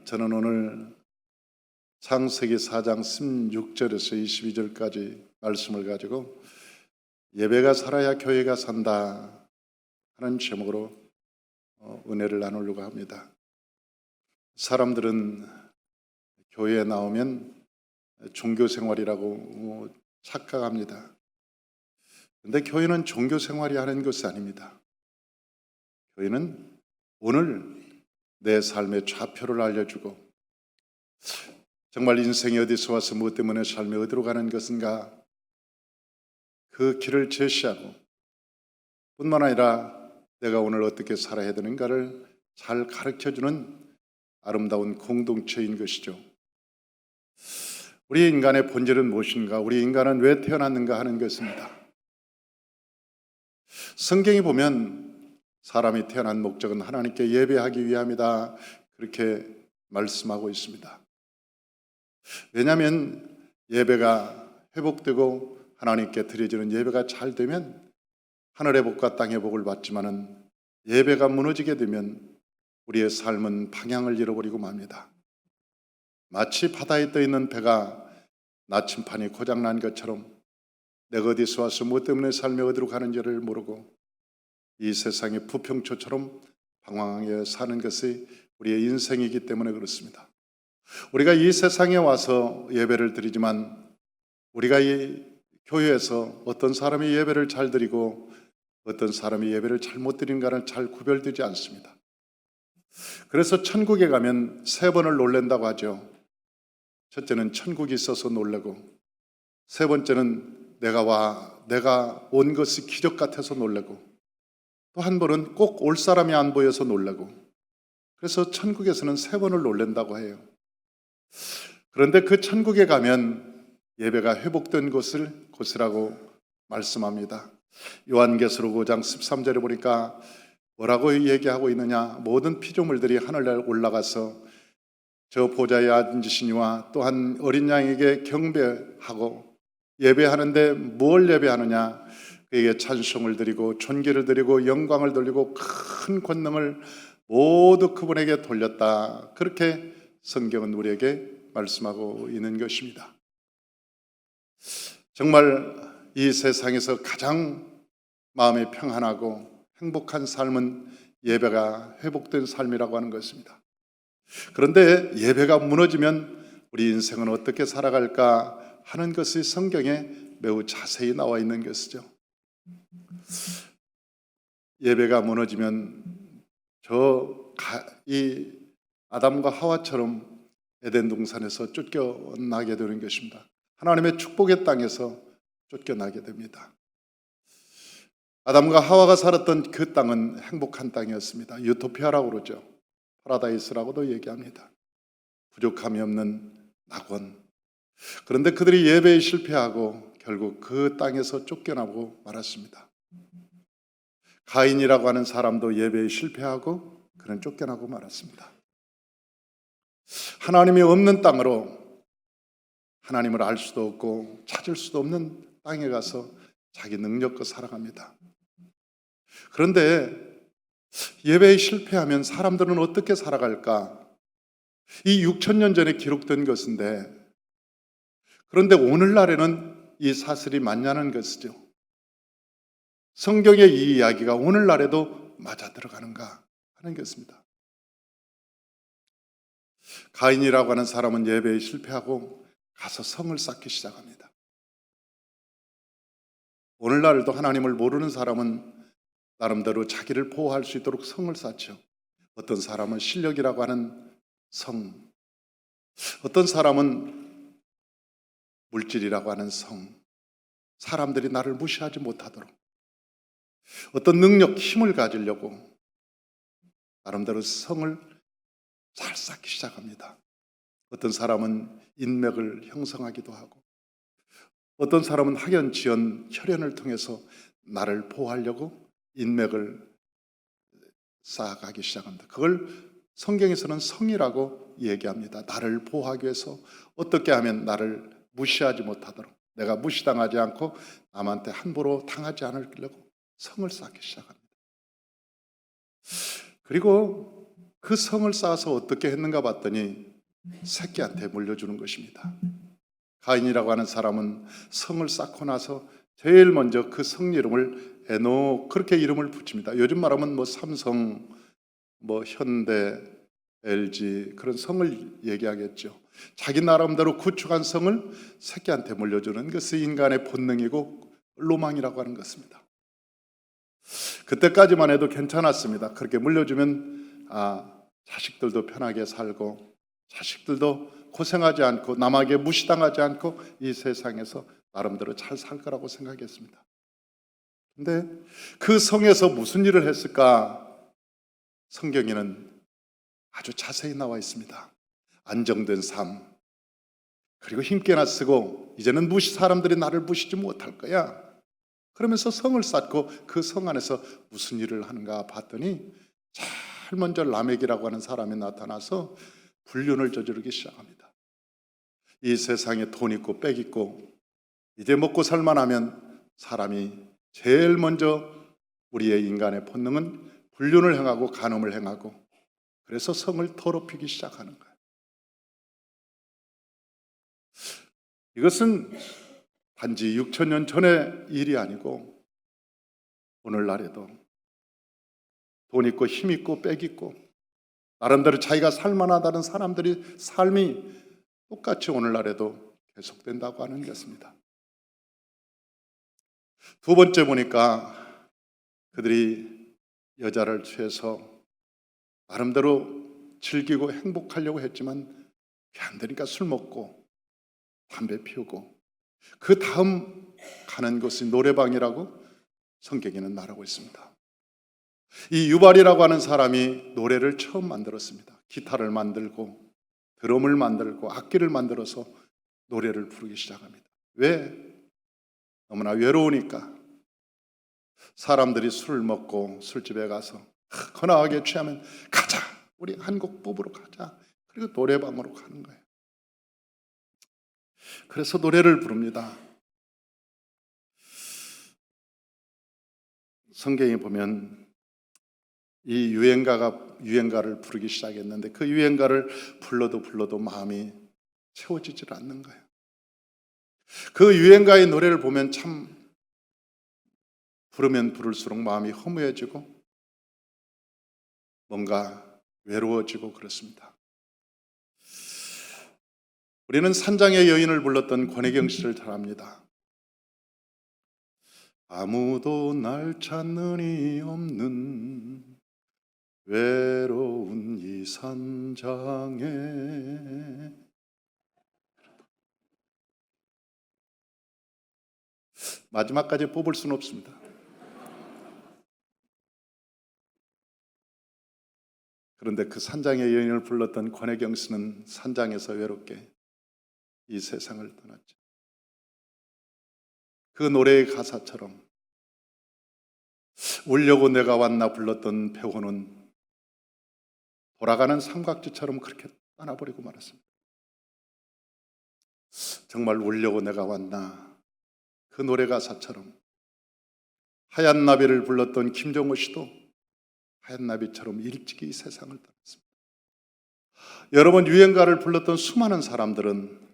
저는 오늘 창세기 4장 16절에서 22절까지 말씀을 가지고 예배가 살아야 교회가 산다 하는 제목으로 은혜를 나누려고 합니다. 사람들은 교회에 나오면 종교생활이라고 착각합니다. 그런데 교회는 종교생활이 하는 것이 아닙니다. 교회는 오늘 내 삶의 좌표를 알려주고 정말 인생이 어디서 와서 무엇 때문에 삶이 어디로 가는 것인가 그 길을 제시하고 뿐만 아니라 내가 오늘 어떻게 살아야 되는가를 잘 가르쳐주는 아름다운 공동체인 것이죠. 우리 인간의 본질은 무엇인가, 우리 인간은 왜 태어났는가 하는 것입니다. 성경이 보면 사람이 태어난 목적은 하나님께 예배하기 위함이다 그렇게 말씀하고 있습니다. 왜냐하면 예배가 회복되고 하나님께 드려지는 예배가 잘 되면 하늘의 복과 땅의 복을 받지만은 예배가 무너지게 되면 우리의 삶은 방향을 잃어버리고 맙니다. 마치 바다에 떠 있는 배가 나침판이 고장난 것처럼 내가 어디서 와서 무엇 때문에 삶이 어디로 가는지를 모르고 이 세상의 부평초처럼 방황하게 사는 것이 우리의 인생이기 때문에 그렇습니다. 우리가 이 세상에 와서 예배를 드리지만 우리가 이 교회에서 어떤 사람이 예배를 잘 드리고 어떤 사람이 예배를 잘못 드리는가는 잘 구별되지 않습니다. 그래서 천국에 가면 세 번을 놀란다고 하죠. 첫째는 천국이 있어서 놀라고, 세 번째는 내가 온 것이 기적 같아서 놀라고, 또 한 번은 꼭 올 사람이 안 보여서 놀라고, 그래서 천국에서는 세 번을 놀란다고 해요. 그런데 그 천국에 가면 예배가 회복된 곳이라고 말씀합니다. 요한계시록 5장 13절에 보니까 뭐라고 얘기하고 있느냐, 모든 피조물들이 하늘에 올라가서 저 보좌에 앉으신 이와 또한 어린 양에게 경배하고 예배하는데 뭘 예배하느냐, 그에게 찬송을 드리고 존귀를 드리고 영광을 돌리고 큰 권능을 모두 그분에게 돌렸다. 그렇게 성경은 우리에게 말씀하고 있는 것입니다. 정말 이 세상에서 가장 마음이 평안하고 행복한 삶은 예배가 회복된 삶이라고 하는 것입니다. 그런데 예배가 무너지면 우리 인생은 어떻게 살아갈까 하는 것이 성경에 매우 자세히 나와 있는 것이죠. 예배가 무너지면 이 아담과 하와처럼 에덴 동산에서 쫓겨나게 되는 것입니다. 하나님의 축복의 땅에서 쫓겨나게 됩니다. 아담과 하와가 살았던 그 땅은 행복한 땅이었습니다. 유토피아라고 그러죠. 파라다이스라고도 얘기합니다. 부족함이 없는 낙원. 그런데 그들이 예배에 실패하고 결국 그 땅에서 쫓겨나고 말았습니다. 가인이라고 하는 사람도 예배에 실패하고 그는 쫓겨나고 말았습니다. 하나님이 없는 땅으로 하나님을 알 수도 없고 찾을 수도 없는 땅에 가서 자기 능력껏 살아갑니다. 그런데 예배에 실패하면 사람들은 어떻게 살아갈까? 이 6,000년 전에 기록된 것인데, 그런데 오늘날에는 이 사실이 맞냐는 것이죠. 성경의 이 이야기가 오늘날에도 맞아 들어가는가 하는 것입니다. 가인이라고 하는 사람은 예배에 실패하고 가서 성을 쌓기 시작합니다. 오늘날도 하나님을 모르는 사람은 나름대로 자기를 보호할 수 있도록 성을 쌓죠. 어떤 사람은 실력이라고 하는 성, 어떤 사람은 물질이라고 하는 성, 사람들이 나를 무시하지 못하도록 어떤 능력, 힘을 가지려고 나름대로 성을 잘 쌓기 시작합니다. 어떤 사람은 인맥을 형성하기도 하고, 어떤 사람은 학연, 지연, 혈연을 통해서 나를 보호하려고 인맥을 쌓아가기 시작합니다. 그걸 성경에서는 성이라고 얘기합니다. 나를 보호하기 위해서 어떻게 하면 나를 무시하지 못하도록, 내가 무시당하지 않고 남한테 함부로 당하지 않으려고 성을 쌓기 시작합니다. 그리고 그 성을 쌓아서 어떻게 했는가 봤더니 새끼한테 물려주는 것입니다. 가인이라고 하는 사람은 성을 쌓고 나서 제일 먼저 그 성 이름을 에녹, 그렇게 이름을 붙입니다. 요즘 말하면 뭐 삼성, 뭐 현대, LG 그런 성을 얘기하겠죠. 자기 나름대로 구축한 성을 새끼한테 물려주는 것이 인간의 본능이고 로망이라고 하는 것입니다. 그때까지만 해도 괜찮았습니다. 그렇게 물려주면 자식들도 편하게 살고 자식들도 고생하지 않고 남에게 무시당하지 않고 이 세상에서 나름대로 잘 살 거라고 생각했습니다. 근데 그 성에서 무슨 일을 했을까? 성경에는 아주 자세히 나와 있습니다. 안정된 삶, 그리고 힘께나 쓰고 이제는 사람들이 나를 무시지 못할 거야. 그러면서 성을 쌓고 그 성 안에서 무슨 일을 하는가 봤더니 제일 먼저 라멕이라고 하는 사람이 나타나서 불륜을 저지르기 시작합니다. 이 세상에 돈 있고 빽 있고 이제 먹고 살만하면 사람이 제일 먼저 우리의 인간의 본능은 불륜을 행하고 간음을 행하고 그래서 성을 더럽히기 시작하는 거예요. 이것은 단지 6,000년 전의 일이 아니고 오늘날에도 돈 있고 힘 있고 빽 있고 나름대로 자기가 살만하다는 사람들이 삶이 똑같이 오늘날에도 계속된다고 하는 것입니다. 두 번째 보니까 그들이 여자를 취해서 나름대로 즐기고 행복하려고 했지만 그게 안 되니까 술 먹고 담배 피우고 그 다음 가는 곳이 노래방이라고 성경에는 말하고 있습니다. 이 유발이라고 하는 사람이 노래를 처음 만들었습니다. 기타를 만들고 드럼을 만들고 악기를 만들어서 노래를 부르기 시작합니다. 왜? 너무나 외로우니까. 사람들이 술을 먹고 술집에 가서 거나하게 취하면 가자, 우리 한 곡 뽑으러 가자. 그리고 노래방으로 가는 거예요. 그래서 노래를 부릅니다. 성경에 보면 이 유행가를 부르기 시작했는데 그 유행가를 불러도 마음이 채워지질 않는 거예요. 그 유행가의 노래를 보면 참 부르면 부를수록 마음이 허무해지고 뭔가 외로워지고 그렇습니다. 우리는 산장의 여인을 불렀던 권혜경 씨를 잘 압니다. 아무도 날 찾는 이 없는 외로운 이 산장에 마지막까지 뽑을 수는 없습니다. 그런데 그 산장의 여인을 불렀던 권혜경 씨는 산장에서 외롭게 이 세상을 떠났죠. 그 노래의 가사처럼 울려고 내가 왔나 불렀던 배호는 돌아가는 삼각지처럼 그렇게 떠나버리고 말았습니다. 정말 울려고 내가 왔나, 그 노래 가사처럼 하얀 나비를 불렀던 김정호 씨도 하얀 나비처럼 일찍이 세상을 떠났습니다. 여러분, 유행가를 불렀던 수많은 사람들은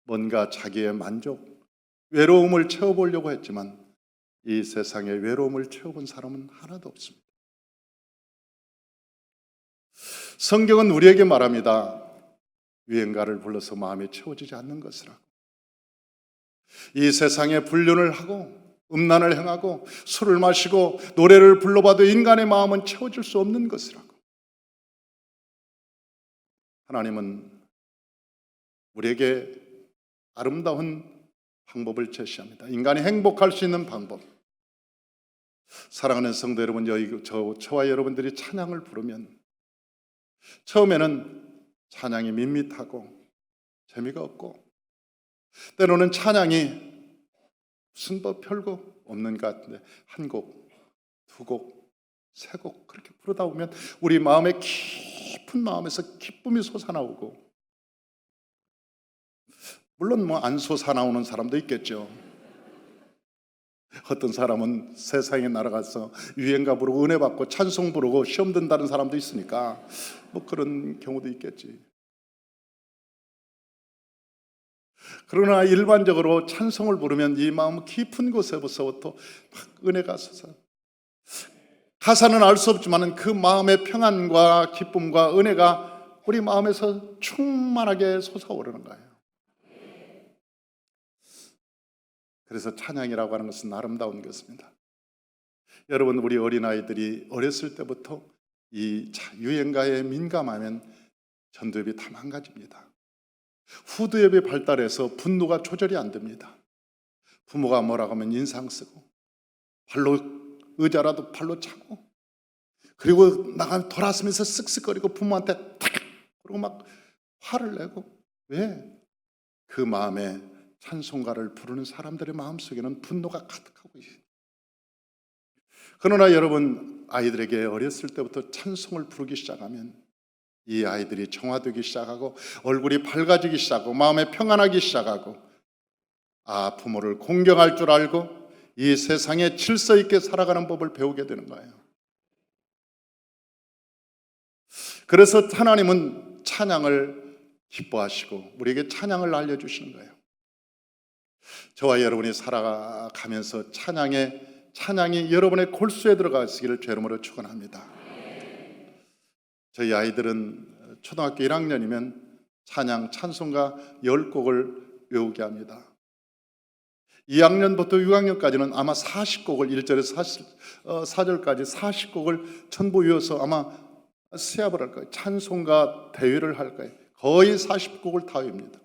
뭔가 자기의 만족, 외로움을 채워보려고 했지만 이 세상에 외로움을 채워본 사람은 하나도 없습니다. 성경은 우리에게 말합니다. 유행가를 불러서 마음이 채워지지 않는 것이라고. 이 세상에 불륜을 하고 음란을 행하고 술을 마시고 노래를 불러봐도 인간의 마음은 채워질 수 없는 것이라고. 하나님은 우리에게 아름다운 방법을 제시합니다. 인간이 행복할 수 있는 방법. 사랑하는 성도 여러분, 저와 여러분들이 찬양을 부르면 처음에는 찬양이 밋밋하고 재미가 없고 때로는 찬양이 무슨 별거 없는 것 같은데 한 곡, 두 곡, 세 곡 그렇게 부르다 보면 우리 마음의 깊은 마음에서 기쁨이 솟아나오고, 물론 안 솟아나오는 사람도 있겠죠. 어떤 사람은 세상에 날아가서 유행가 부르고 은혜 받고 찬송 부르고 시험 든다는 사람도 있으니까 뭐 그런 경우도 있겠지. 그러나 일반적으로 찬송을 부르면 이 마음 깊은 곳에서부터 막 은혜가 솟아. 가사는 알 수 없지만 그 마음의 평안과 기쁨과 은혜가 우리 마음에서 충만하게 솟아오르는 거예요. 그래서 찬양이라고 하는 것은 아름다운 것입니다. 여러분, 우리 어린아이들이 어렸을 때부터 이 유행가에 민감하면 전두엽이 다 망가집니다. 후두엽이 발달해서 분노가 조절이 안 됩니다. 부모가 뭐라고 하면 인상 쓰고 발로 의자라도 발로 차고 그리고 나가 돌아서면서 쓱쓱거리고 부모한테 탁 그리고 막 화를 내고. 왜? 그 마음에 찬송가를 부르는 사람들의 마음속에는 분노가 가득하고 있어요. 그러나 여러분, 아이들에게 어렸을 때부터 찬송을 부르기 시작하면 이 아이들이 정화되기 시작하고 얼굴이 밝아지기 시작하고 마음에 평안하기 시작하고 부모를 공경할 줄 알고 이 세상에 질서 있게 살아가는 법을 배우게 되는 거예요. 그래서 하나님은 찬양을 기뻐하시고 우리에게 찬양을 알려주시는 거예요. 저와 여러분이 살아가면서 찬양이 여러분의 골수에 들어가시기를 죄 이름으로 축원합니다. 저희 아이들은 초등학교 1학년이면 찬송가 10곡을 외우게 합니다. 2학년부터 6학년까지는 아마 40곡을 1절에서 4절까지 40곡을 전부 외워서 아마 시합을 할 거예요. 찬송가 대회를 할 거예요. 거의 40곡을 다 외웁니다.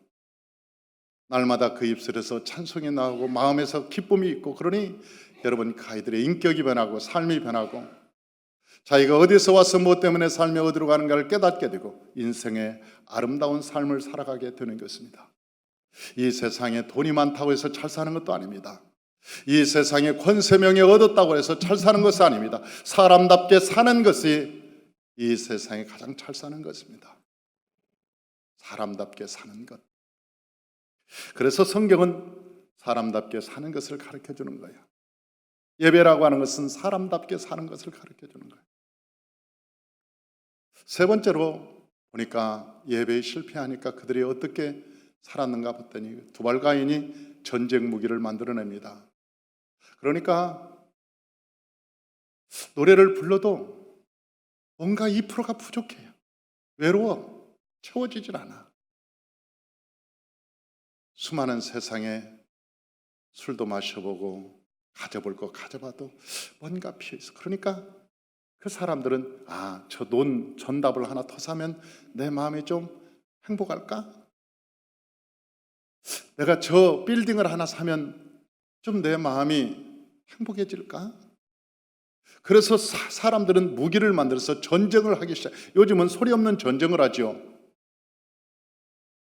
날마다 그 입술에서 찬송이 나오고 마음에서 기쁨이 있고, 그러니 여러분, 그 아이들의 인격이 변하고 삶이 변하고 자기가 어디서 와서 무엇 때문에 삶이 어디로 가는가를 깨닫게 되고 인생의 아름다운 삶을 살아가게 되는 것입니다. 이 세상에 돈이 많다고 해서 잘 사는 것도 아닙니다. 이 세상에 권세 명예 얻었다고 해서 잘 사는 것이 아닙니다. 사람답게 사는 것이 이 세상에 가장 잘 사는 것입니다. 사람답게 사는 것. 그래서 성경은 사람답게 사는 것을 가르쳐 주는 거예요. 예배라고 하는 것은 사람답게 사는 것을 가르쳐 주는 거예요. 세 번째로 보니까 예배에 실패하니까 그들이 어떻게 살았는가 봤더니 두발가인이 전쟁 무기를 만들어냅니다. 그러니까 노래를 불러도 뭔가 2%가 부족해요. 외로워. 채워지질 않아. 수많은 세상에 술도 마셔보고 가져볼 거 가져봐도 뭔가 비어있어. 그러니까 그 사람들은 저 전답을 하나 더 사면 내 마음이 좀 행복할까? 내가 저 빌딩을 하나 사면 좀 내 마음이 행복해질까? 그래서 사람들은 무기를 만들어서 전쟁을 하기 시작. 요즘은 소리 없는 전쟁을 하죠.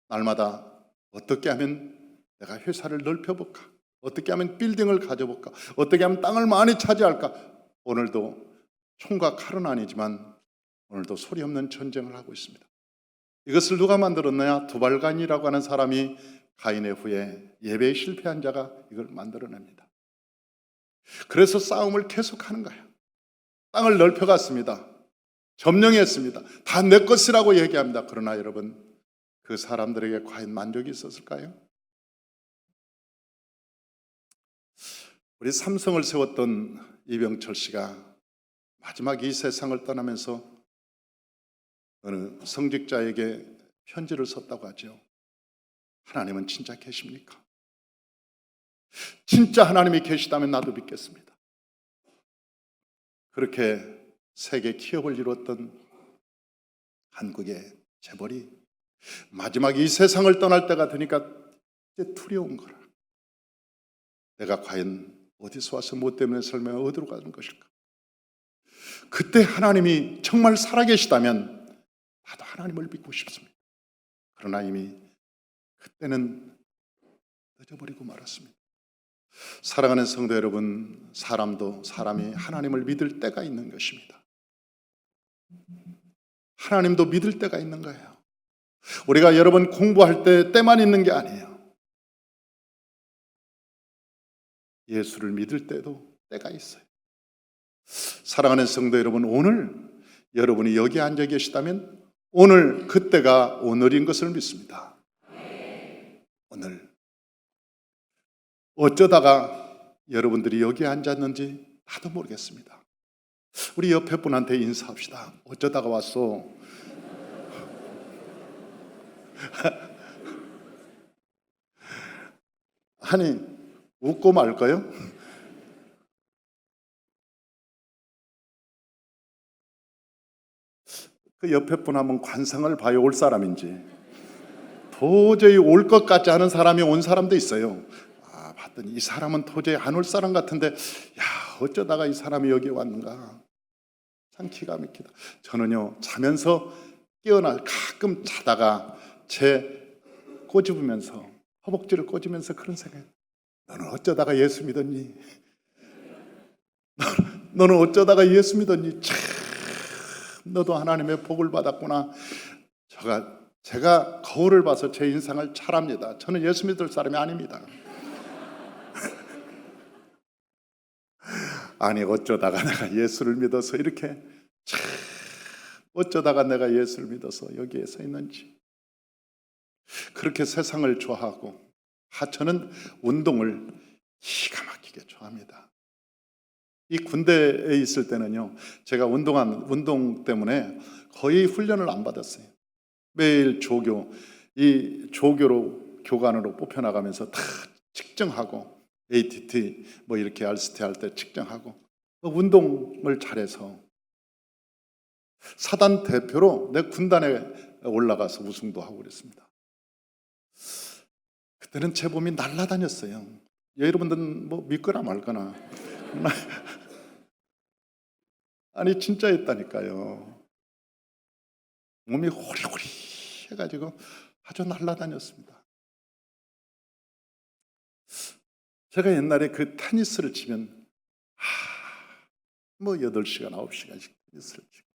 날마다 어떻게 하면 내가 회사를 넓혀볼까? 어떻게 하면 빌딩을 가져볼까? 어떻게 하면 땅을 많이 차지할까? 오늘도 총과 칼은 아니지만 오늘도 소리 없는 전쟁을 하고 있습니다. 이것을 누가 만들었느냐? 두발간이라고 하는 사람이 가인의 후에 예배에 실패한 자가 이걸 만들어냅니다. 그래서 싸움을 계속하는 거예요. 땅을 넓혀갔습니다. 점령했습니다. 다 내 것이라고 얘기합니다. 그러나 여러분, 그 사람들에게 과연 만족이 있었을까요? 우리 삼성을 세웠던 이병철 씨가 마지막 이 세상을 떠나면서 어느 성직자에게 편지를 썼다고 하죠. 하나님은 진짜 계십니까? 진짜 하나님이 계시다면 나도 믿겠습니다. 그렇게 세계 기업을 이루었던 한국의 재벌이 마지막 이 세상을 떠날 때가 되니까 이제 두려운 거라. 내가 과연 어디서 와서 뭐 때문에 살며 어디로 가는 것일까? 그때 하나님이 정말 살아계시다면 나도 하나님을 믿고 싶습니다. 그러나 이미 그때는 늦어버리고 말았습니다. 사랑하는 성도 여러분, 사람이 하나님을 믿을 때가 있는 것입니다. 하나님도 믿을 때가 있는 거예요. 우리가 여러분 공부할 때 때만 있는 게 아니에요. 예수를 믿을 때가 있어요. 사랑하는 성도 여러분, 오늘 여러분이 여기 앉아 계시다면 오늘 그때가 오늘인 것을 믿습니다. 오늘 어쩌다가 여러분들이 여기 앉았는지 나도 모르겠습니다. 우리 옆에 분한테 인사합시다. 어쩌다가 왔어? 아니, 웃고 말까요? 그 옆에 분 한번 관상을 봐요. 올 사람인지. 도저히 올 것 같지 않은 사람이 온 사람도 있어요. 아, 봤더니 이 사람은 도저히 안 올 사람 같은데, 야, 어쩌다가 이 사람이 여기 왔는가. 참 기가 막히다. 저는요, 자면서 깨어나 가끔 자다가 제 꼬집으면서, 허벅지를 꼬집으면서 그런 생각해요. 너는 어쩌다가 예수 믿었니? 너는 어쩌다가 예수 믿었니? 참, 너도 하나님의 복을 받았구나. 제가 거울을 봐서 제 인상을 잘합니다. 저는 예수 믿을 사람이 아닙니다. 아니, 어쩌다가 내가 예수를 믿어서 이렇게, 참, 어쩌다가 내가 예수를 믿어서 여기에 서 있는지. 그렇게 세상을 좋아하고, 저는 운동을 기가 막히게 좋아합니다. 이 군대에 있을 때는요, 제가 운동 때문에 거의 훈련을 안 받았어요. 매일 이 조교로 교관으로 뽑혀나가면서 다 측정하고, ATT 뭐 이렇게 RCT 할 때 측정하고, 운동을 잘해서 사단 대표로 내 군단에 올라가서 우승도 하고 그랬습니다. 그때는 제 몸이 날아다녔어요. 여러분들은 뭐 믿거나 말거나. 아니, 진짜 했다니까요. 몸이 호리호리 해가지고 아주 날아다녔습니다. 제가 옛날에 그 테니스를 치면 뭐 8시간, 9시간씩 테니스를 치고,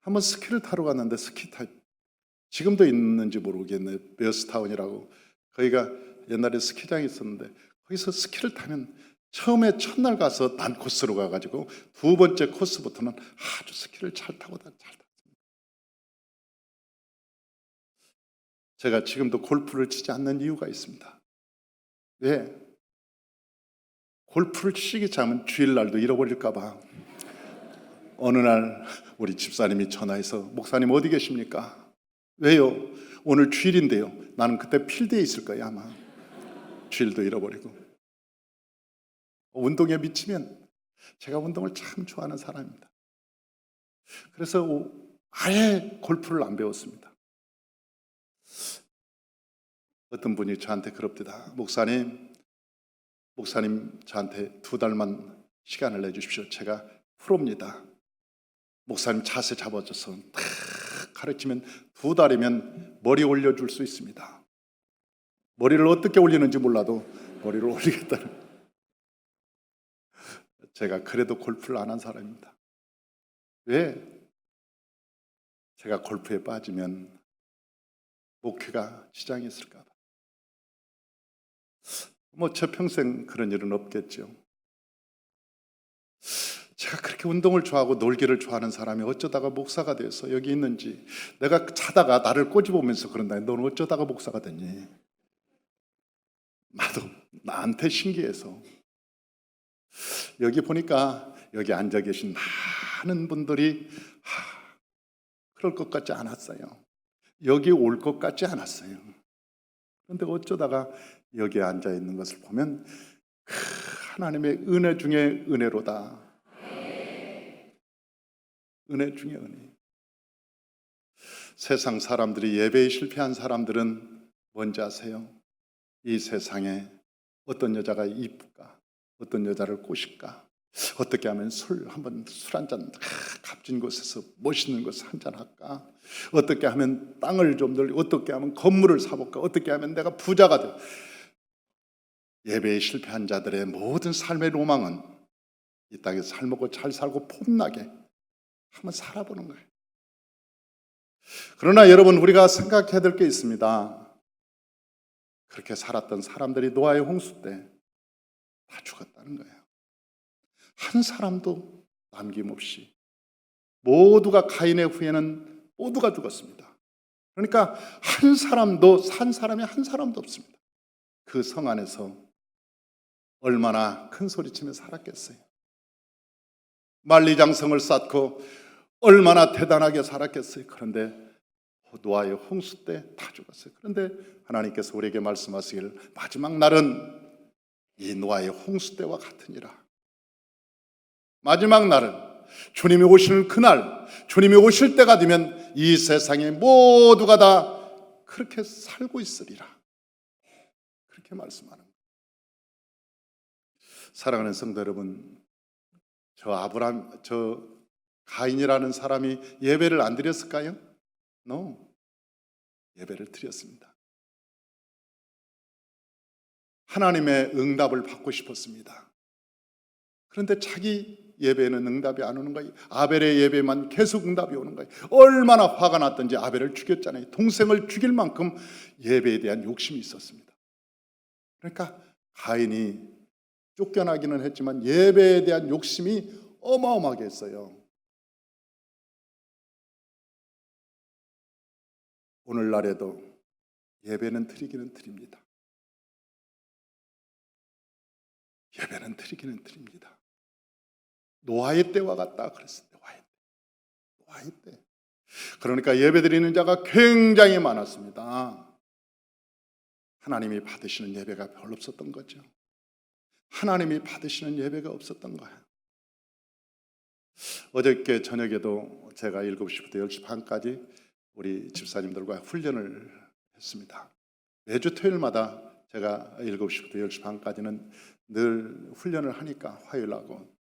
한번 스키를 타러 갔는데 지금도 있는지 모르겠네요. 베어스타운이라고, 거기가 옛날에 스키장이 있었는데 거기서 스키를 타면 처음에 첫날 가서 난 코스로 가가지고 두 번째 코스부터는 아주 스키를 잘 탔습니다. 제가 지금도 골프를 치지 않는 이유가 있습니다. 왜? 골프를 치기 전에 주일날도 잃어버릴까 봐. 어느 날 우리 집사님이 전화해서, 목사님 어디 계십니까? 왜요? 오늘 주일인데요. 나는 그때 필드에 있을 거야 아마. 주일도 잃어버리고. 운동에 미치면, 제가 운동을 참 좋아하는 사람입니다. 그래서 아예 골프를 안 배웠습니다. 어떤 분이 저한테 그럽니다. 목사님 저한테 2달만 시간을 내주십시오. 제가 프로입니다. 목사님 자세 잡아줘서 탁 가르치면 2달이면 머리 올려줄 수 있습니다. 머리를 어떻게 올리는지 몰라도 머리를 올리겠다는. 제가 그래도 골프를 안 한 사람입니다. 왜? 제가 골프에 빠지면 목회가 지장이 있을까 봐. 뭐 저 평생 그런 일은 없겠죠. 제가 그렇게 운동을 좋아하고 놀기를 좋아하는 사람이 어쩌다가 목사가 돼서 여기 있는지, 내가 자다가 나를 꼬집으면서 그런다. 너는 어쩌다가 목사가 됐니? 나도 나한테 신기해서. 여기 보니까 여기 앉아 계신 많은 분들이 그럴 것 같지 않았어요. 여기 올 것 같지 않았어요. 그런데 어쩌다가 여기에 앉아 있는 것을 보면 하나님의 은혜 중에 은혜로다. 은혜 중에 은혜. 세상 사람들이, 예배에 실패한 사람들은 뭔지 아세요? 이 세상에 어떤 여자가 이쁠까? 어떤 여자를 꼬실까? 어떻게 하면 술 한 잔 값진 곳에서 멋있는 곳을 한잔 할까? 어떻게 하면 땅을 좀 늘리고, 어떻게 하면 건물을 사볼까? 어떻게 하면 내가 부자가 돼? 예배에 실패한 자들의 모든 삶의 로망은 이 땅에서 잘 먹고 잘 살고 폼나게 한번 살아보는 거예요. 그러나 여러분, 우리가 생각해야 될 게 있습니다. 그렇게 살았던 사람들이 노아의 홍수 때 다 죽었다는 거예요. 한 사람도 남김없이 모두가 가인의 후에는 모두가 죽었습니다. 그러니까 한 사람도 산 사람이 한 사람도 없습니다. 그 성 안에서 얼마나 큰 소리치며 살았겠어요. 만리장성을 쌓고 얼마나 대단하게 살았겠어요. 그런데 노아의 홍수 때 다 죽었어요. 그런데 하나님께서 우리에게 말씀하시기를 마지막 날은 이 노아의 홍수 때와 같으니라. 마지막 날은 주님이 오시는 그날, 주님이 오실 때가 되면 이 세상에 모두가 다 그렇게 살고 있으리라. 그렇게 말씀하는 거예요. 사랑하는 성도 여러분, 저 가인이라는 사람이 예배를 안 드렸을까요? No. 예배를 드렸습니다. 하나님의 응답을 받고 싶었습니다. 그런데 자기 예배에는 응답이 안 오는 거예요. 아벨의 예배만 계속 응답이 오는 거예요. 얼마나 화가 났던지 아벨을 죽였잖아요. 동생을 죽일 만큼 예배에 대한 욕심이 있었습니다. 그러니까 가인이 쫓겨나기는 했지만 예배에 대한 욕심이 어마어마하게 했어요. 오늘날에도 예배는 드리기는 드립니다. 예배는 드리기는 드립니다. 노아의 때와 같다 그랬어요. 노아의 때. 그러니까 예배 드리는 자가 굉장히 많았습니다. 하나님이 받으시는 예배가 별로 없었던 거죠. 하나님이 받으시는 예배가 없었던 거예요. 어저께 저녁에도 제가 7시부터 10시 반까지 우리 집사님들과 훈련을 했습니다. 매주 토요일마다 제가 7시부터 10시 반까지는 늘 훈련을 하니까 화요일하고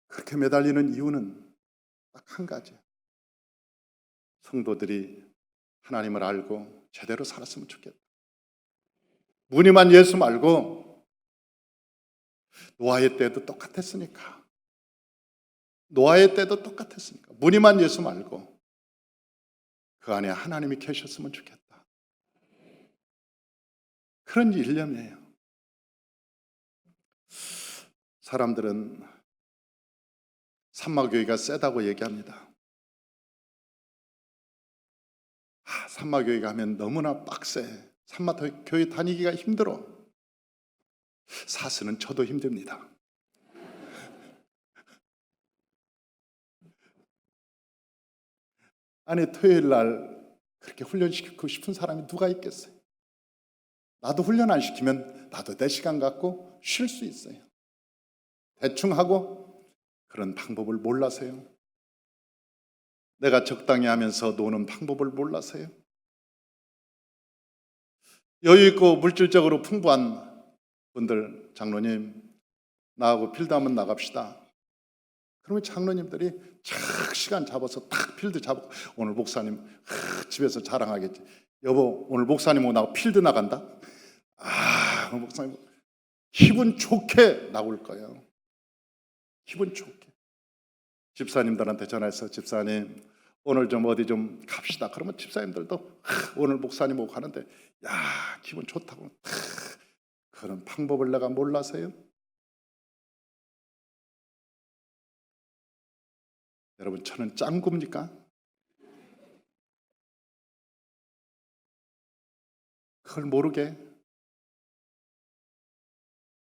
그렇게 매달리는 이유는 딱 한 가지. 성도들이 하나님을 알고 제대로 살았으면 좋겠다. 무늬만 예수 말고 노아의 때도 똑같았으니까. 노아의 때도 똑같았으니까. 무늬만 예수 말고 그 안에 하나님이 계셨으면 좋겠다. 그런 일념이에요. 사람들은 산마교회가 세다고 얘기합니다. 산마교회가 하면 너무나 빡세. 산마교회 다니기가 힘들어. 사실은 저도 힘듭니다. 아니 토요일 날 그렇게 훈련시키고 싶은 사람이 누가 있겠어요? 나도 훈련 안 시키면 나도 내 시간 갖고 쉴 수 있어요. 대충 하고 그런 방법을 몰라서요. 내가 적당히 하면서 노는 방법을 몰라서요. 여유 있고 물질적으로 풍부한 분들, 장로님 나하고 필드 한번 나갑시다. 그러면 장로님들이 착 시간 잡아서 딱 필드 잡고 오늘 목사님 집에서 자랑하겠지. 여보 오늘 목사님하고 나하고 필드 나간다. 오늘 목사님 기분 좋게 나올 거예요. 기분 좋게. 집사님들한테 전화해서 집사님 오늘 좀 어디 좀 갑시다. 그러면 집사님들도 오늘 목사님하고 가는데 야 기분 좋다고. 그런 방법을 내가 몰라서요. 여러분 저는 짱구입니까? 그걸 모르게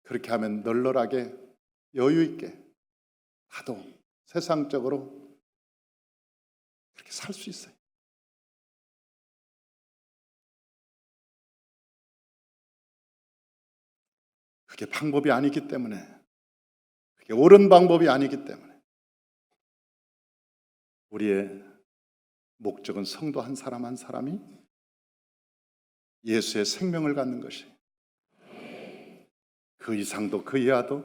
그렇게 하면 널널하게 여유 있게 나도 세상적으로 그렇게 살 수 있어요. 그게 방법이 아니기 때문에, 그게 옳은 방법이 아니기 때문에 우리의 목적은 성도 한 사람 한 사람이 예수의 생명을 갖는 것이, 그 이상도 그 이하도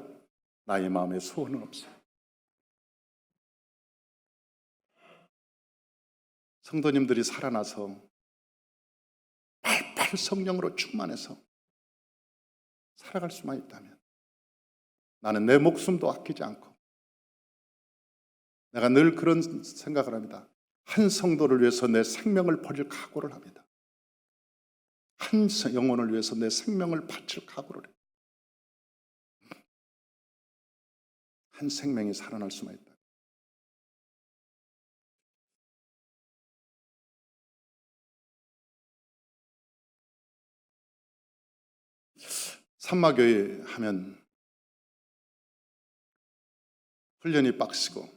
나의 마음에 소원은 없어요. 성도님들이 살아나서 팔팔 성령으로 충만해서 살아갈 수만 있다면 나는 내 목숨도 아끼지 않고, 내가 늘 그런 생각을 합니다. 한 성도를 위해서 내 생명을 버릴 각오를 합니다. 한 영혼을 위해서 내 생명을 바칠 각오를 해. 한 생명이 살아날 수만 있다. 산마교회 하면 훈련이 빡시고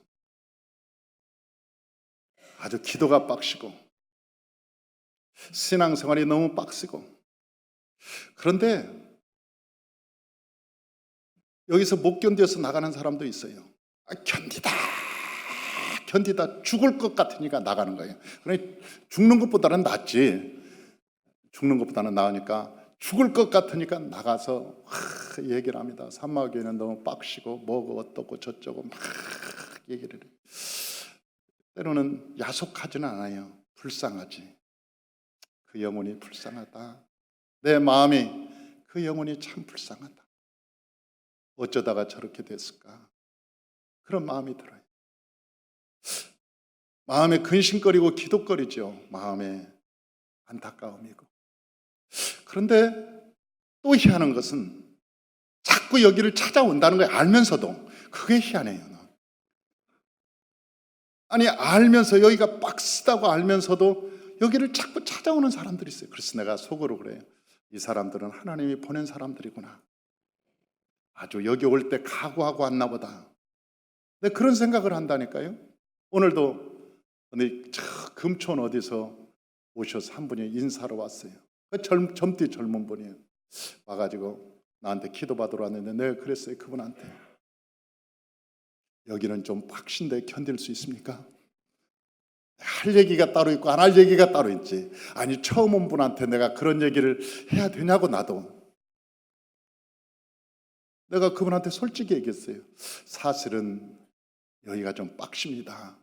아주 기도가 빡시고 신앙생활이 너무 빡시고, 그런데 여기서 못 견뎌서 나가는 사람도 있어요. 견디다 죽을 것 같으니까 나가는 거예요. 그러니 죽는 것보다는 낫지. 죽는 것보다는 나으니까 죽을 것 같으니까 나가서 얘기를 합니다. 산마교회는 너무 빡시고 뭐고 어떻고 저쩌고 막 얘기를 해요. 때로는 야속하지는 않아요. 불쌍하지. 그 영혼이 불쌍하다. 내 마음이 그 영혼이 참 불쌍하다. 어쩌다가 저렇게 됐을까? 그런 마음이 들어요. 마음에 근심거리고 기도거리죠. 마음에 안타까움이고. 그런데 또 희한한 것은 자꾸 여기를 찾아온다는 걸 알면서도 그게 희한해요. 아니, 알면서 여기가 빡시다고 알면서도 여기를 자꾸 찾아오는 사람들이 있어요. 그래서 내가 속으로 그래요. 이 사람들은 하나님이 보낸 사람들이구나. 아주 여기 올 때 각오하고 왔나 보다. 근데 그런 생각을 한다니까요. 오늘도 저 금촌 어디서 오셔서 한 분이 인사로 왔어요. 젊디 젊은 분이에요. 와가지고 나한테 기도받으러 왔는데 내가 그랬어요. 그분한테, 여기는 좀 빡신데 견딜 수 있습니까? 할 얘기가 따로 있고 안 할 얘기가 따로 있지. 아니, 처음 온 분한테 내가 그런 얘기를 해야 되냐고. 나도 내가 그분한테 솔직히 얘기했어요. 사실은 여기가 좀 빡십니다.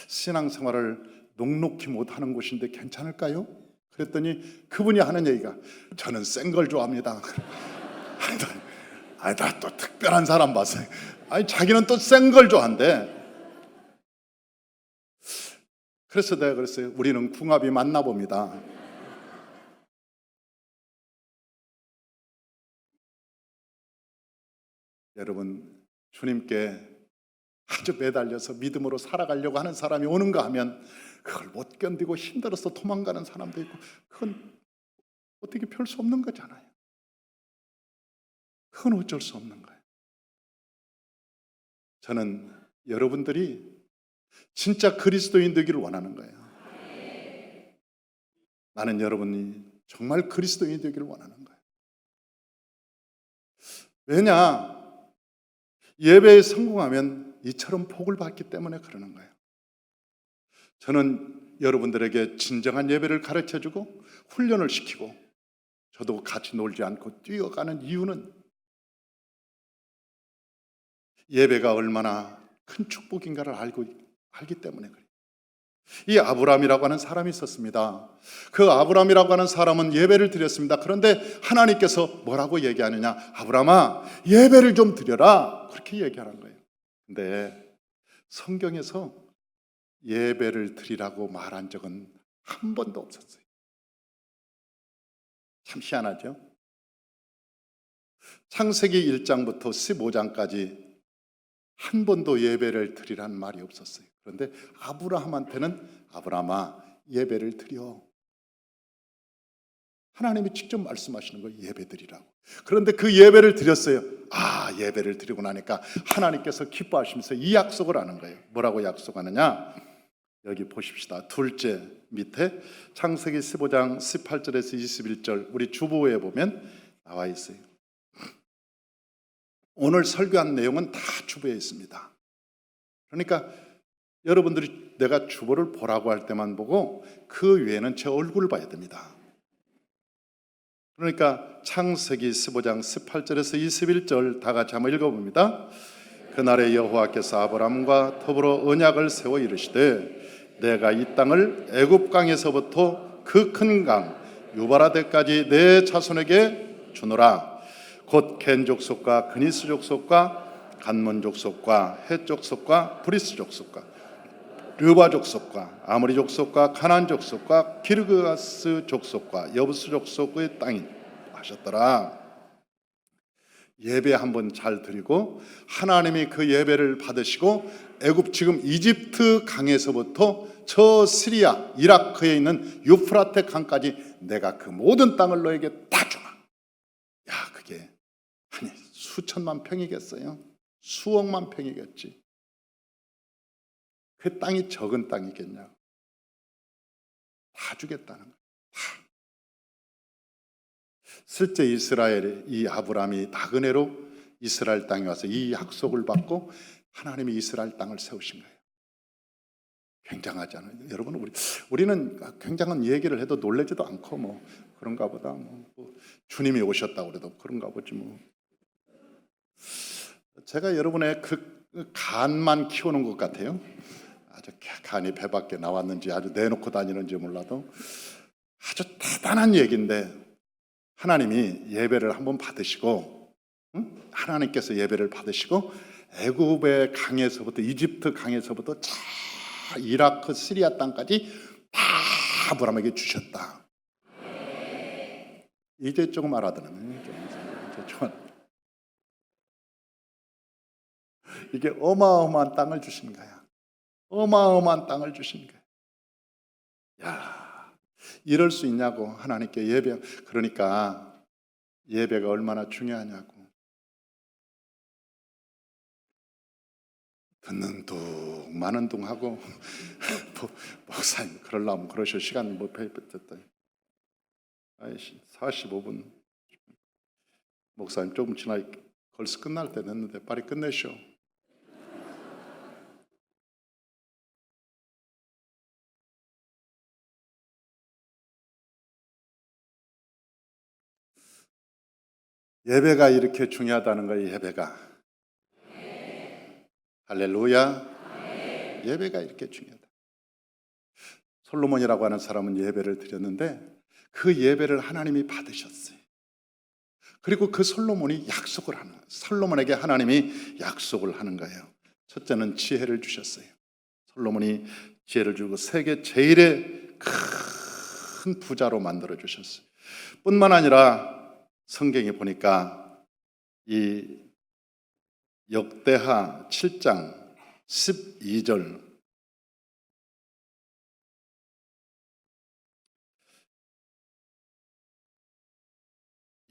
신앙생활을 녹록히 못하는 곳인데 괜찮을까요? 그랬더니 그분이 하는 얘기가, 저는 센 걸 좋아합니다. 아니, 나 또 특별한 사람 봤어요. 아니, 자기는 또 센 걸 좋아한대. 그래서 내가 그랬어요. 우리는 궁합이 맞나 봅니다. 여러분, 주님께 아주 매달려서 믿음으로 살아가려고 하는 사람이 오는가 하면 그걸 못 견디고 힘들어서 도망가는 사람도 있고, 그건 어떻게 별 수 없는 거잖아요. 그건 어쩔 수 없는 거예요. 저는 여러분들이 진짜 그리스도인 되기를 원하는 거예요. 나는 여러분이 정말 그리스도인 되기를 원하는 거예요. 왜냐? 예배에 성공하면 이처럼 복을 받기 때문에 그러는 거예요. 저는 여러분들에게 진정한 예배를 가르쳐주고 훈련을 시키고 저도 같이 놀지 않고 뛰어가는 이유는 예배가 얼마나 큰 축복인가를 알기 때문에 그래요. 이 아브라함이라고 하는 사람이 있었습니다. 그 아브라함이라고 하는 사람은 예배를 드렸습니다. 그런데 하나님께서 뭐라고 얘기하느냐? 아브라함아, 예배를 좀 드려라. 그렇게 얘기하는 거예요. 근데 성경에서 예배를 드리라고 말한 적은 한 번도 없었어요. 참 희한하죠? 창세기 1장부터 15장까지 한 번도 예배를 드리라는 말이 없었어요. 그런데 아브라함한테는, 아브라함아, 예배를 드려. 하나님이 직접 말씀하시는 거예요. 예배 드리라고. 그런데 그 예배를 드렸어요. 예배를 드리고 나니까 하나님께서 기뻐하시면서 이 약속을 하는 거예요. 뭐라고 약속하느냐? 여기 보십시다. 둘째 밑에 창세기 15장 18절에서 21절 우리 주보에 보면 나와 있어요. 오늘 설교한 내용은 다 주보에 있습니다. 그러니까 여러분들이 내가 주보를 보라고 할 때만 보고 그 외에는 제 얼굴을 봐야 됩니다. 그러니까 창세기 15장 18절에서 21절 다 같이 한번 읽어봅니다. 그날에 여호와께서 아브람과 더불어 언약을 세워 이르시되 내가 이 땅을 애굽 강에서부터 그 큰 강 유바라데까지 내 자손에게 주노라. 곧 겐 족속과 그니스 족속과 간몬 족속과 헷 족속과 브리스 족속과 르바 족속과 아모리 족속과 가나안 족속과 기르가스 족속과 여부스 족속의 땅이 하셨더라. 예배 한번 잘 드리고 하나님이 그 예배를 받으시고 애굽 지금 이집트 강에서부터 저 시리아 이라크에 있는 유프라테 강까지 내가 그 모든 땅을 너에게 다 주마. 야, 그게 아니 수천만 평이겠어요? 수억만 평이겠지. 그 땅이 적은 땅이겠냐고. 다 주겠다는 거야. 다. 실제 이스라엘의 이 아브라함이 나그네로 이스라엘 땅에 와서 이 약속을 받고 하나님이 이스라엘 땅을 세우신 거예요. 굉장하지 않아요? 여러분, 우리는 굉장한 얘기를 해도 놀라지도 않고 뭐 그런가 보다. 뭐 주님이 오셨다고 그래도 그런가 보지 뭐. 제가 여러분의 그 간만 키우는 것 같아요. 아주 간이 배 밖에 나왔는지 아주 내놓고 다니는지 몰라도 아주 대단한 얘기인데, 하나님이 예배를 한번 받으시고, 하나님께서 예배를 받으시고 애굽의 강에서부터 이집트 강에서부터 자 이라크 시리아 땅까지 다 아브라함에게 주셨다. 이제 조금 알아듣는 이게 어마어마한 땅을 주신 거야. 어마어마한 땅을 주신 거야. 야, 이럴 수 있냐고. 하나님께 예배. 그러니까 예배가 얼마나 중요하냐고. 듣는 둥 마는 둥 하고 목사님 그러려면 그러셔. 시간 뭐 됐다. 45분. 목사님 조금 지나 벌써 끝날 때 됐는데 빨리 끝내셔. 예배가 이렇게 중요하다는 거예요. 예배가. 할렐루야. 예배가 이렇게 중요하다. 솔로몬이라고 하는 사람은 예배를 드렸는데 그 예배를 하나님이 받으셨어요. 그리고 그 솔로몬이 약속을 하는 거예요. 솔로몬에게 하나님이 약속을 하는 거예요. 첫째는 지혜를 주셨어요. 솔로몬이 지혜를 주고 세계 제일의 큰 부자로 만들어 주셨어요. 뿐만 아니라 성경에 보니까 이 역대하 7장 12절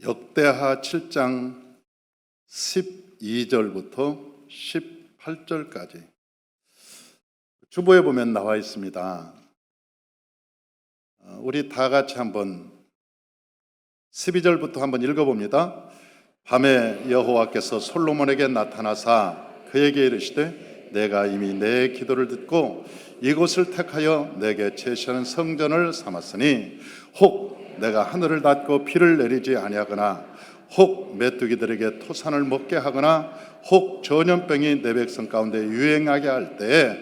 역대하 7장 12절부터 18절까지 주보에 보면 나와 있습니다. 우리 다 같이 한번 12절부터 한번 읽어봅니다. 밤에 여호와께서 솔로몬에게 나타나사 그에게 이르시되 내가 이미 내 기도를 듣고 이곳을 택하여 내게 제시하는 성전을 삼았으니 혹 내가 하늘을 닫고 비를 내리지 아니하거나 혹 메뚜기들에게 토산을 먹게 하거나 혹 전염병이 내 백성 가운데 유행하게 할 때에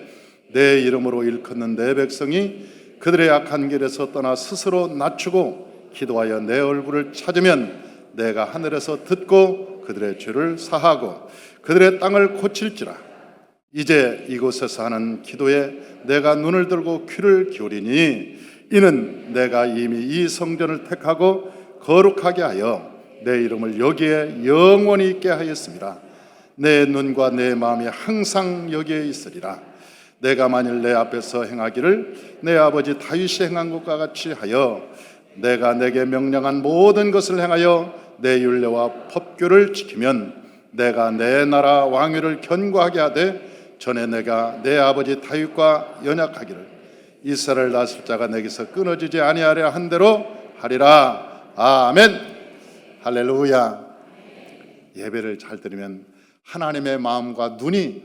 내 이름으로 일컫는 내 백성이 그들의 악한 길에서 떠나 스스로 낮추고 기도하여 내 얼굴을 찾으면 내가 하늘에서 듣고 그들의 죄를 사하고 그들의 땅을 고칠지라. 이제 이곳에서 하는 기도에 내가 눈을 들고 귀를 기울이니 이는 내가 이미 이 성전을 택하고 거룩하게 하여 내 이름을 여기에 영원히 있게 하였습니다. 내 눈과 내 마음이 항상 여기에 있으리라. 내가 만일 내 앞에서 행하기를 내 아버지 다윗이 행한 것과 같이 하여 내가 내게 명령한 모든 것을 행하여 내 율례와 법규를 지키면 내가 내 나라 왕위를 견고하게 하되 전에 내가 내 아버지 다윗과 연약하기를 이스라엘 다스릴 자가 내게서 끊어지지 아니하려 한 대로 하리라. 아멘. 할렐루야. 예배를 잘 드리면 하나님의 마음과 눈이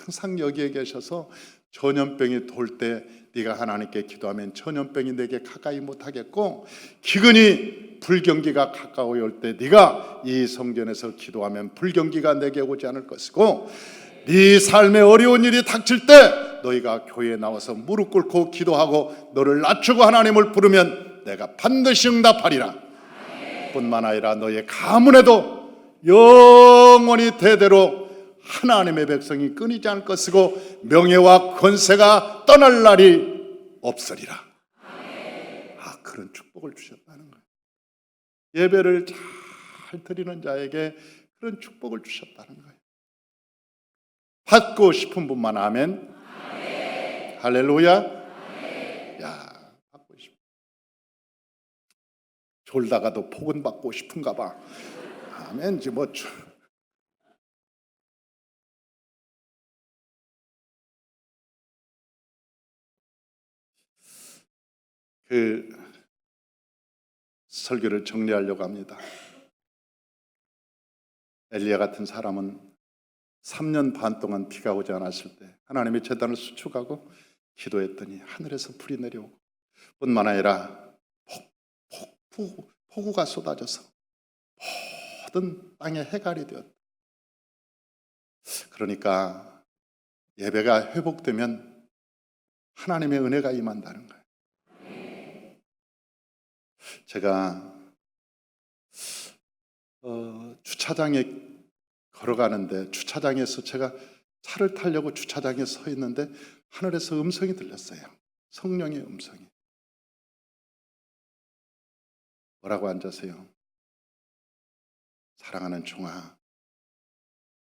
항상 여기에 계셔서 전염병이 돌 때 네가 하나님께 기도하면 전염병이 내게 가까이 못하겠고 기근이 불경기가 가까이 올 때 네가 이 성전에서 기도하면 불경기가 내게 오지 않을 것이고 네 삶에 어려운 일이 닥칠 때 너희가 교회에 나와서 무릎 꿇고 기도하고 너를 낮추고 하나님을 부르면 내가 반드시 응답하리라. 뿐만 아니라 너의 가문에도 영원히 대대로 하나님의 백성이 끊이지 않을 것이고 명예와 권세가 떠날 날이 없으리라. 그런 축복을 주셨다는 거예요. 예배를 잘 드리는 자에게 그런 축복을 주셨다는 거예요. 받고 싶은 분만 아멘. 할렐루야. 야, 받고 싶어. 졸다가도 복은 받고 싶은가 봐. 아멘지 뭐. 설교를 정리하려고 합니다. 엘리야 같은 사람은 3년 반 동안 비가 오지 않았을 때 하나님의 제단을 수축하고 기도했더니 하늘에서 불이 내려오고 뿐만 아니라 폭우가 쏟아져서 모든 땅에 해갈이 되었다. 그러니까 예배가 회복되면 하나님의 은혜가 임한다는 거예요. 제가 주차장에 걸어가는데 주차장에서 제가 차를 타려고 주차장에 서 있는데 하늘에서 음성이 들렸어요. 성령의 음성이. 뭐라고 앉으세요? 사랑하는 종아,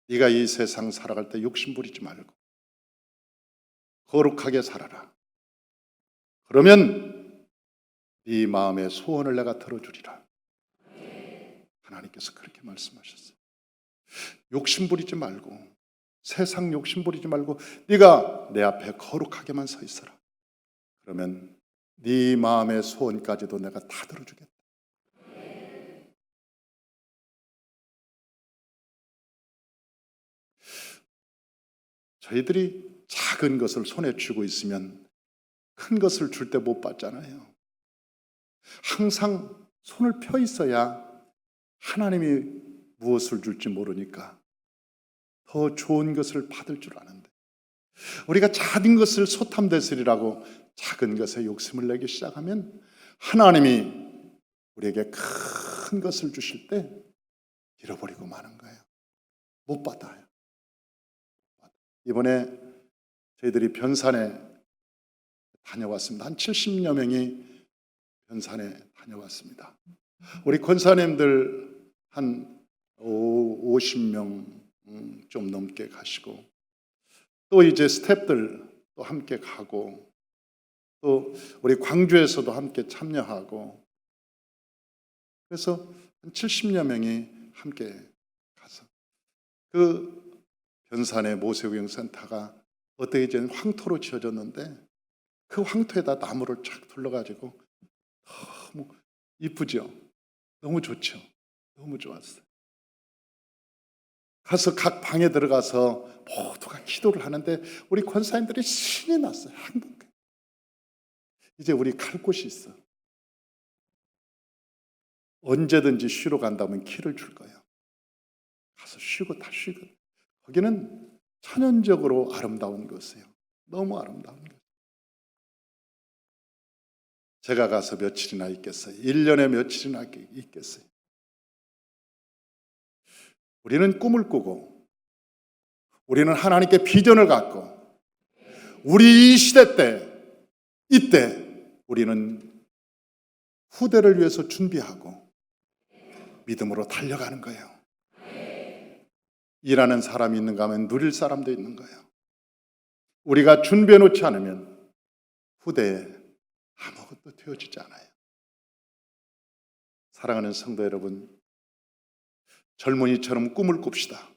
네가 이 세상 살아갈 때 욕심 부리지 말고 거룩하게 살아라. 그러면 네 마음의 소원을 내가 들어주리라. 하나님께서 그렇게 말씀하셨어요. 욕심 부리지 말고, 세상 욕심 부리지 말고 네가 내 앞에 거룩하게만 서 있어라. 그러면 네 마음의 소원까지도 내가 다 들어주겠다. 저희들이 작은 것을 손에 쥐고 있으면 큰 것을 줄 때 못 받잖아요. 항상 손을 펴 있어야 하나님이 무엇을 줄지 모르니까 더 좋은 것을 받을 줄 아는데, 우리가 작은 것을 소탐대설이라고 작은 것에 욕심을 내기 시작하면 하나님이 우리에게 큰 것을 주실 때 잃어버리고 마는 거예요. 못 받아요. 이번에 저희들이 변산에 다녀왔습니다. 한 70여 명이 변산에 다녀왔습니다. 우리 권사님들 한 50명 좀 넘게 가시고, 또 이제 스태프들 또 함께 가고, 또 우리 광주에서도 함께 참여하고, 그래서 한 70여 명이 함께 가서 그 변산의 모세구역센터가 어떻게 이제 황토로 지어졌는데 그 황토에다 나무를 쫙 둘러가지고 너무 이쁘죠? 너무 좋죠? 너무 좋았어요. 가서 각 방에 들어가서 모두가 기도를 하는데 우리 권사님들이 신이 났어요. 행복해. 이제 우리 갈 곳이 있어. 언제든지 쉬러 간다면 키를 줄 거예요. 가서 쉬고 다 쉬고. 거기는 천연적으로 아름다운 것이에요. 너무 아름다운 것. 제가 가서 며칠이나 있겠어요? 1년에 며칠이나 있겠어요? 우리는 꿈을 꾸고, 우리는 하나님께 비전을 갖고, 우리 이 시대 때, 이때 우리는 후대를 위해서 준비하고 믿음으로 달려가는 거예요. 일하는 사람이 있는가 하면 누릴 사람도 있는 거예요. 우리가 준비해 놓지 않으면 후대에 아무것도 되어지지 않아요. 사랑하는 성도 여러분, 젊은이처럼 꿈을 꿉시다.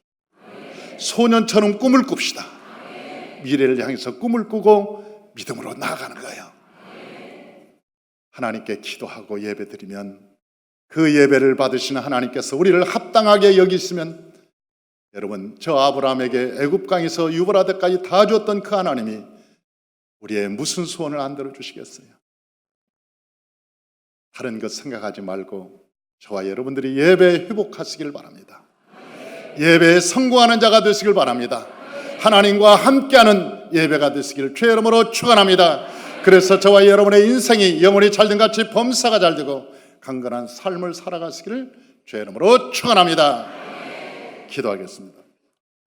소년처럼 꿈을 꿉시다. 미래를 향해서 꿈을 꾸고 믿음으로 나아가는 거예요. 하나님께 기도하고 예배드리면 그 예배를 받으시는 하나님께서 우리를 합당하게 여기시면, 여러분, 저 아브라함에게 애굽 강에서 유브라데까지 다 줬던 그 하나님이 우리의 무슨 소원을 안 들어주시겠어요? 다른 것 생각하지 말고 저와 여러분들이 예배에 회복하시길 바랍니다. 예배에 성공하는 자가 되시길 바랍니다. 하나님과 함께하는 예배가 되시길 주의 이름으로 축원합니다. 그래서 저와 여러분의 인생이 영원히 잘된 같이 범사가 잘되고 강건한 삶을 살아가시기를 주의 이름으로 축원합니다. 기도하겠습니다.